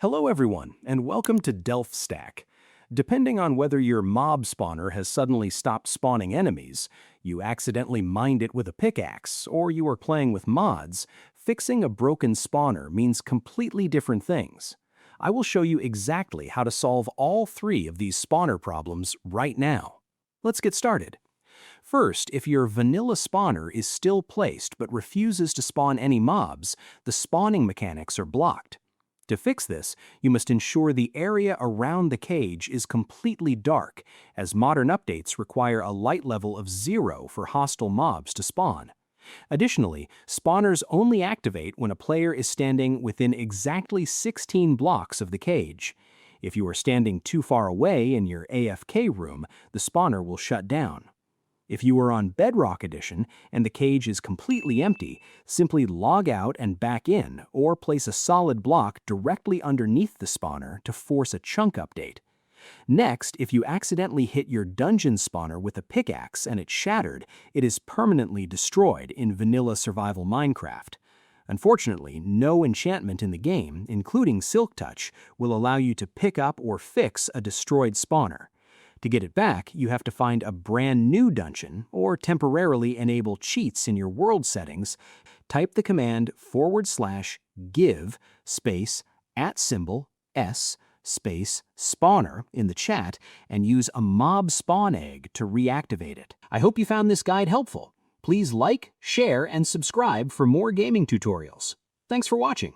Hello everyone, and welcome to DelftStack. Depending on whether your mob spawner has suddenly stopped spawning enemies, you accidentally mined it with a pickaxe, or you are playing with mods, fixing a broken spawner means completely different things. I will show you exactly how to solve all three of these spawner problems right now. Let's get started. First, if your vanilla spawner is still placed but refuses to spawn any mobs, the spawning mechanics are blocked. To fix this, you must ensure the area around the cage is completely dark, as modern updates require a light level of 0 for hostile mobs to spawn. Additionally, spawners only activate when a player is standing within exactly 16 blocks of the cage. If you are standing too far away in your AFK room, the spawner will shut down. If you are on Bedrock Edition and the cage is completely empty, simply log out and back in, or place a solid block directly underneath the spawner to force a chunk update. Next, if you accidentally hit your dungeon spawner with a pickaxe and it shattered, it is permanently destroyed in vanilla survival Minecraft. Unfortunately, no enchantment in the game, including Silk Touch, will allow you to pick up or fix a destroyed spawner. To get it back, you have to find a brand new dungeon or temporarily enable cheats in your world settings. Type the command /give @s spawner in the chat and use a mob spawn egg to reactivate it. I hope you found this guide helpful. Please like, share, and subscribe for more gaming tutorials. Thanks for watching.